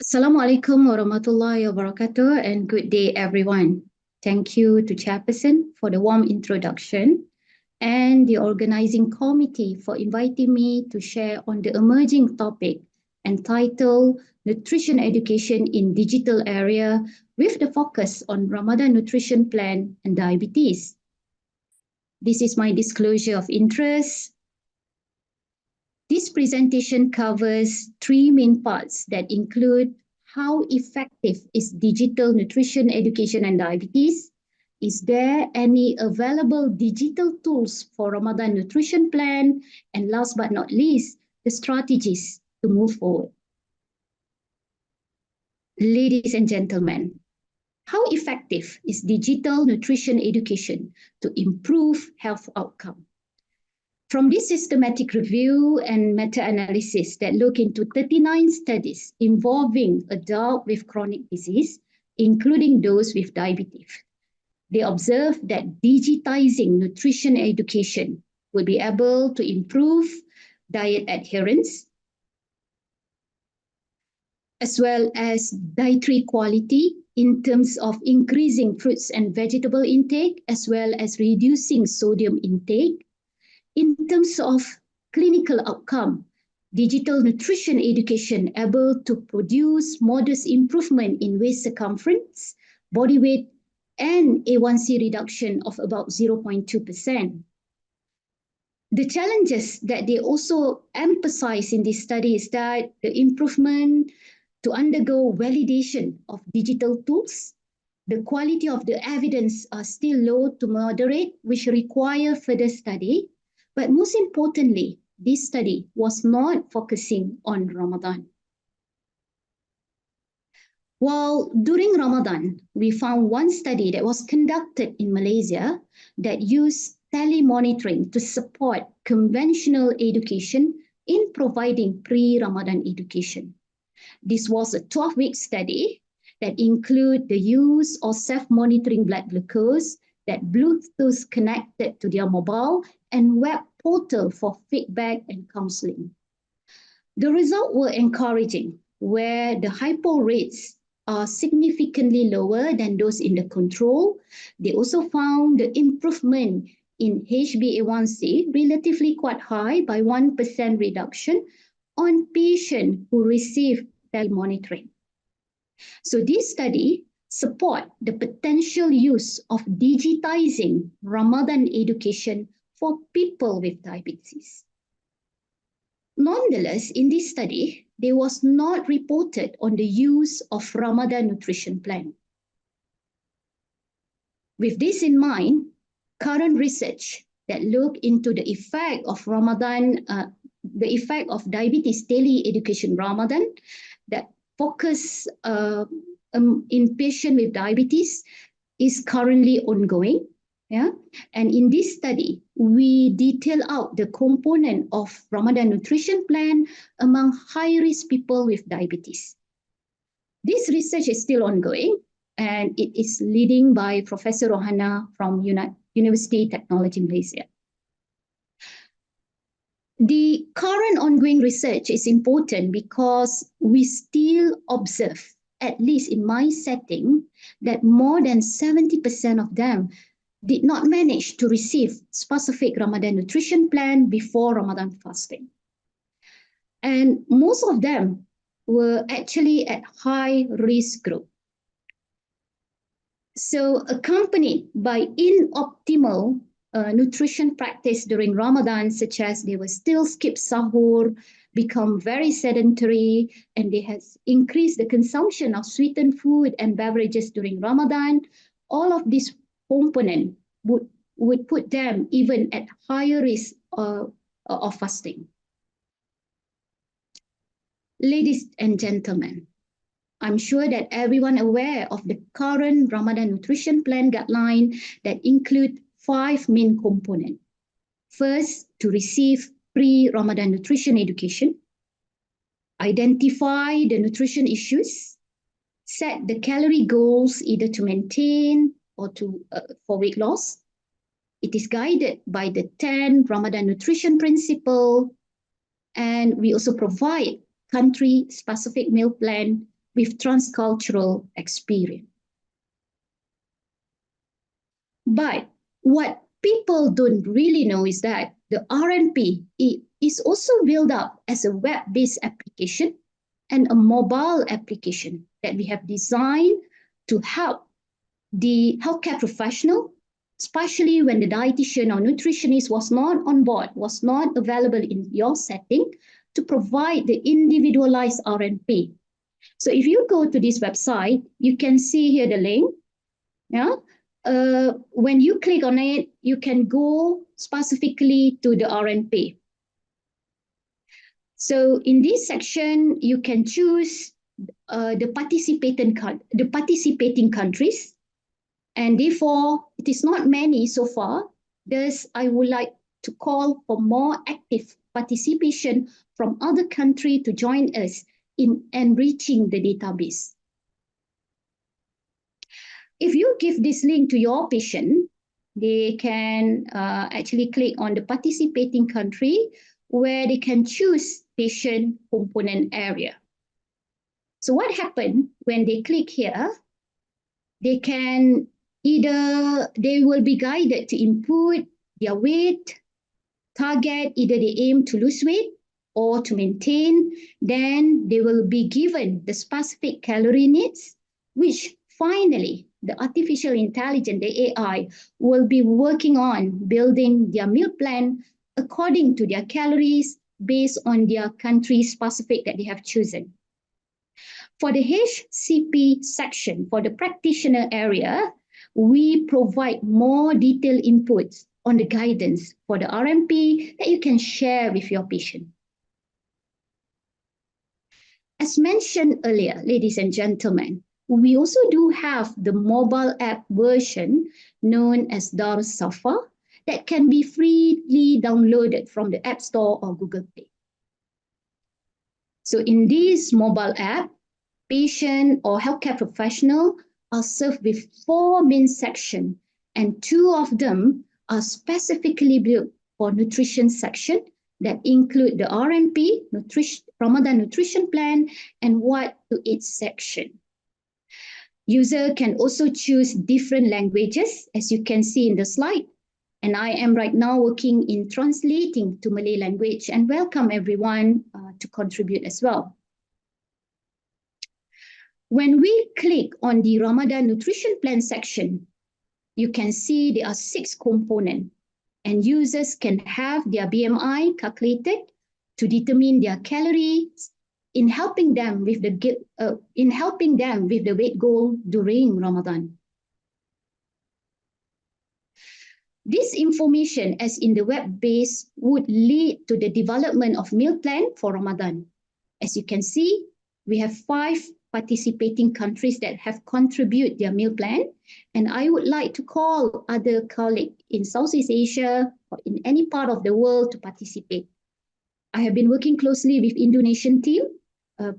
Assalamualaikum warahmatullahi wabarakatuh and good day everyone. Thank you to Chairperson for the warm introduction and the organizing committee for inviting me to share on the emerging topic entitled Nutrition Education in Digital Area with the focus on Ramadan Nutrition Plan and Diabetes. This is my disclosure of interest. This presentation covers three main parts that include how effective is digital nutrition education and diabetes? Is there any available digital tools for Ramadan nutrition plan? And last but not least, the strategies to move forward. Ladies and gentlemen, how effective is digital nutrition education to improve health outcome? From this systematic review and meta-analysis that look into 39 studies involving adults with chronic disease, including those with diabetes, they observed that digitizing nutrition education will be able to improve diet adherence, as well as dietary quality in terms of increasing fruits and vegetable intake, as well as reducing sodium intake. In terms of clinical outcome, digital nutrition education able to produce modest improvement in waist circumference, body weight, and A1C reduction of about 0.2%. The challenges that they also emphasize in this study is that the improvement to undergo validation of digital tools, the quality of the evidence are still low to moderate, which require further study. But most importantly, this study was not focusing on Ramadan. While during Ramadan, we found one study that was conducted in Malaysia that used telemonitoring to support conventional education in providing pre-Ramadan education. This was a 12-week study that included the use of self-monitoring blood glucose that Bluetooth connected to their mobile and web portal for feedback and counseling. The results were encouraging, where the hypo rates are significantly lower than those in the control. They also found the improvement in HbA1c relatively quite high by 1% reduction on patients who received telemonitoring. So this study support the potential use of digitizing Ramadan education for people with diabetes. Nonetheless, in this study, there was not reported on the use of Ramadan nutrition plan. With this in mind, current research that look into the effect of Ramadan, the effect of diabetes daily education Ramadan that focus in patients with diabetes is currently ongoing. Yeah? And in this study, we detail out the component of Ramadan nutrition plan among high-risk people with diabetes. This research is still ongoing, and it is leading by Professor Rohana from University Technology Malaysia. The current ongoing research is important because we still observe, at least in my setting, that more than 70% of them did not manage to receive specific Ramadan nutrition plan before Ramadan fasting. And most of them were actually at high risk group. So accompanied by inoptimal nutrition practice during Ramadan, such as they will still skip sahur, become very sedentary, and they has increased the consumption of sweetened food and beverages during Ramadan, all of these component would put them even at higher risk of fasting. Ladies and gentlemen, I'm sure that everyone aware of the current Ramadan nutrition plan guideline that include 5 main components. First, to receive pre-Ramadan nutrition education, identify the nutrition issues, set the calorie goals either to maintain or for weight loss. It is guided by the 10 Ramadan nutrition principle, and we also provide country-specific meal plan with transcultural experience. But what people don't really know is that the RNP is also built up as a web-based application and a mobile application that we have designed to help the healthcare professional, especially when the dietitian or nutritionist was not on board, was not available in your setting, to provide the individualized RNP. So if you go to this website, you can see here the link. Yeah. When you click on it, you can go specifically to the RNP. So in this section, you can choose the participating countries, and therefore it is not many so far. Thus, I would like to call for more active participation from other countries to join us in enriching the database. If you give this link to your patient, they can actually click on the participating country where they can choose patient component area. So what happens when they click here, they will be guided to input their weight, target, either they aim to lose weight or to maintain. Then they will be given the specific calorie needs, which finally the artificial intelligence, the AI, will be working on building their meal plan according to their calories based on their country specific that they have chosen. For the HCP section, for the practitioner area, we provide more detailed inputs on the guidance for the RMP that you can share with your patient. As mentioned earlier, ladies and gentlemen, we also do have the mobile app version known as Dar Safa that can be freely downloaded from the App Store or Google Play. So in this mobile app, patient or healthcare professional are served with 4 main sections, and 2 of them are specifically built for nutrition section that include the RNP, Ramadan Nutrition Plan, and What to Eat section. User can also choose different languages, as you can see in the slide. And I am right now working in translating to Malay language, and welcome everyone to contribute as well. When we click on the Ramadan Nutrition Plan section, you can see there are 6 components, and users can have their BMI calculated to determine their calories in helping them with the weight goal during Ramadan. This information, as in the web base, would lead to the development of meal plan for Ramadan. As you can see, we have 5 participating countries that have contributed their meal plan, and I would like to call other colleagues in Southeast Asia or in any part of the world to participate. I have been working closely with Indonesian team,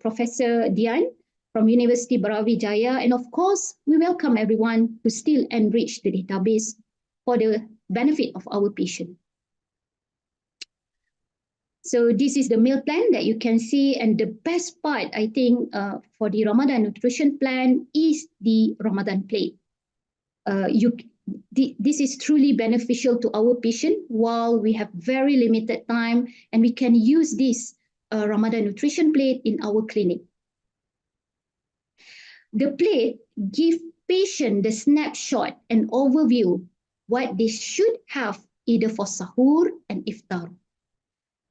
Professor Dian from University Brawijaya, and of course, we welcome everyone to still enrich the database for the benefit of our patient. So this is the meal plan that you can see, and the best part, I think, for the Ramadan Nutrition Plan is the Ramadan plate. This is truly beneficial to our patient while we have very limited time, and we can use this Ramadan Nutrition Plate in our clinic. The plate gives patient the snapshot and overview what they should have either for sahur and iftar.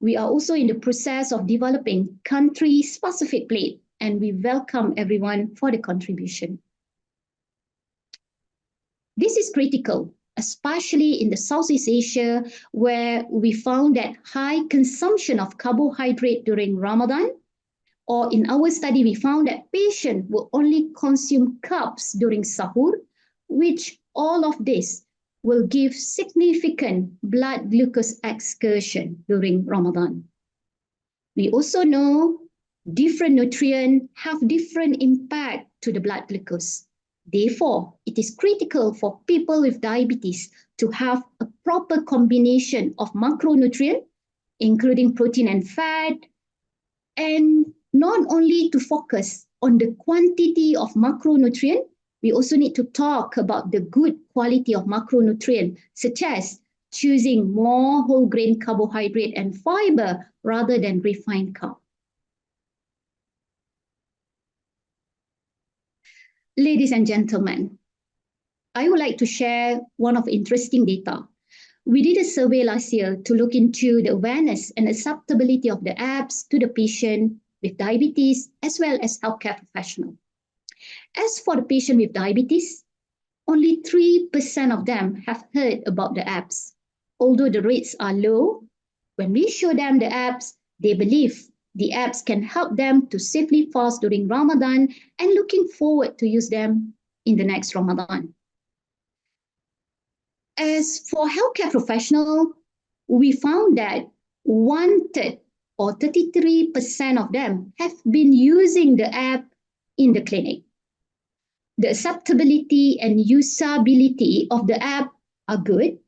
We are also in the process of developing country-specific plate, and we welcome everyone for the contribution. This is critical, especially in the Southeast Asia, where we found that high consumption of carbohydrate during Ramadan, or in our study, we found that patients will only consume carbs during sahur, which all of this will give significant blood glucose excursion during Ramadan. We also know different nutrients have different impact to the blood glucose. Therefore, it is critical for people with diabetes to have a proper combination of macronutrients, including protein and fat, and not only to focus on the quantity of macronutrient, we also need to talk about the good quality of macronutrient, such as choosing more whole grain carbohydrate and fiber rather than refined carb. Ladies and gentlemen, I would like to share one of interesting data. We did a survey last year to look into the awareness and acceptability of the apps to the patient with diabetes as well as healthcare professional. As for the patient with diabetes, only 3% of them have heard about the apps. Although the rates are low, when we show them the apps, they believe the apps can help them to safely fast during Ramadan and looking forward to use them in the next Ramadan. As for healthcare professionals, we found that 1/3 or 33% of them have been using the app in the clinic. The acceptability and usability of the app are good.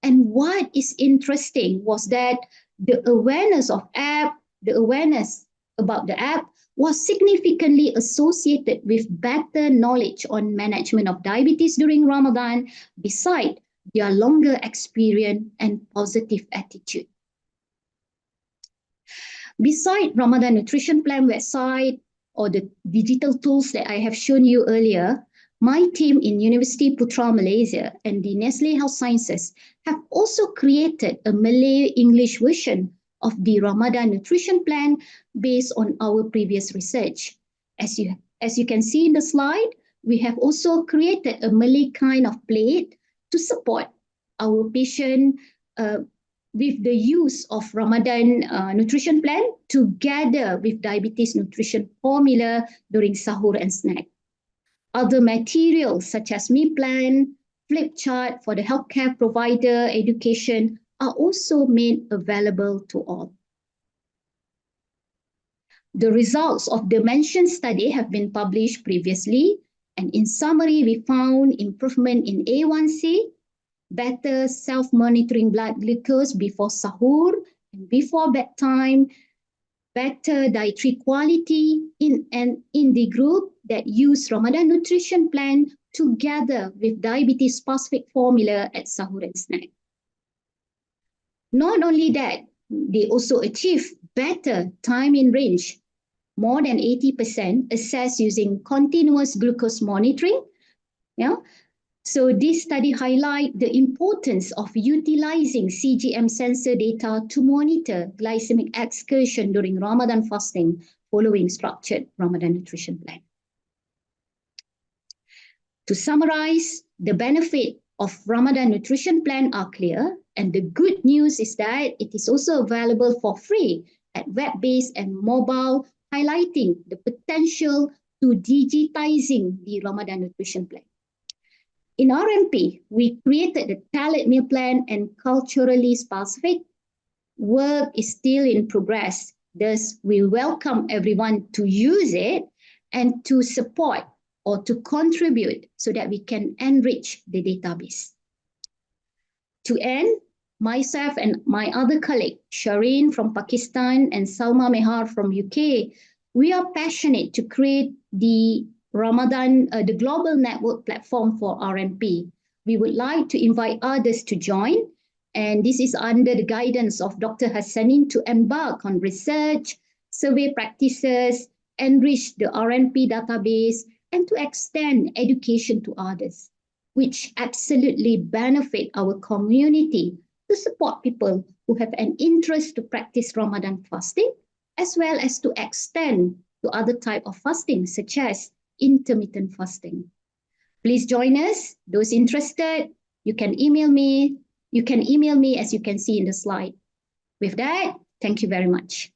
And what is interesting was that the awareness about the app was significantly associated with better knowledge on management of diabetes during Ramadan, beside their longer experience and positive attitude. Beside Ramadan Nutrition Plan website or the digital tools that I have shown you earlier, my team in University Putra Malaysia and the Nestle Health Sciences have also created a Malay-English version of the Ramadan Nutrition Plan based on our previous research. As you can see in the slide, we have also created a Malay kind of plate to support our patient with the use of Ramadan nutrition plan together with diabetes nutrition formula during sahur and snack. Other materials such as meal plan, flip chart for the healthcare provider education are also made available to all. The results of the mentioned study have been published previously, and in summary, we found improvement in A1C, better self-monitoring blood glucose before sahur and before bedtime, better dietary quality in the group that use Ramadan nutrition plan together with diabetes specific formula at sahur and snack. Not only that, they also achieve better time in range, more than 80% assessed using continuous glucose monitoring. Yeah. So this study highlights the importance of utilizing CGM sensor data to monitor glycemic excursion during Ramadan fasting following structured Ramadan nutrition plan. To summarize, the benefit of Ramadan nutrition plan are clear, and the good news is that it is also available for free at web-based and mobile, highlighting the potential to digitizing the Ramadan nutrition plan. In RMP, we created the tailored meal plan and culturally specific. Work is still in progress. Thus, we welcome everyone to use it and to support or to contribute so that we can enrich the database. To end, myself and my other colleague, Shireen from Pakistan and Salma Mehar from UK, we are passionate to create the the global network platform for RMP. We would like to invite others to join, and this is under the guidance of Dr. Hassanin to embark on research, survey practices, enrich the RMP database, and to extend education to others, which absolutely benefit our community to support people who have an interest to practice Ramadan fasting, as well as to extend to other type of fasting, such as intermittent fasting. Please join us. Those interested, you can email me. You can email me as you can see in the slide. With that, thank you very much.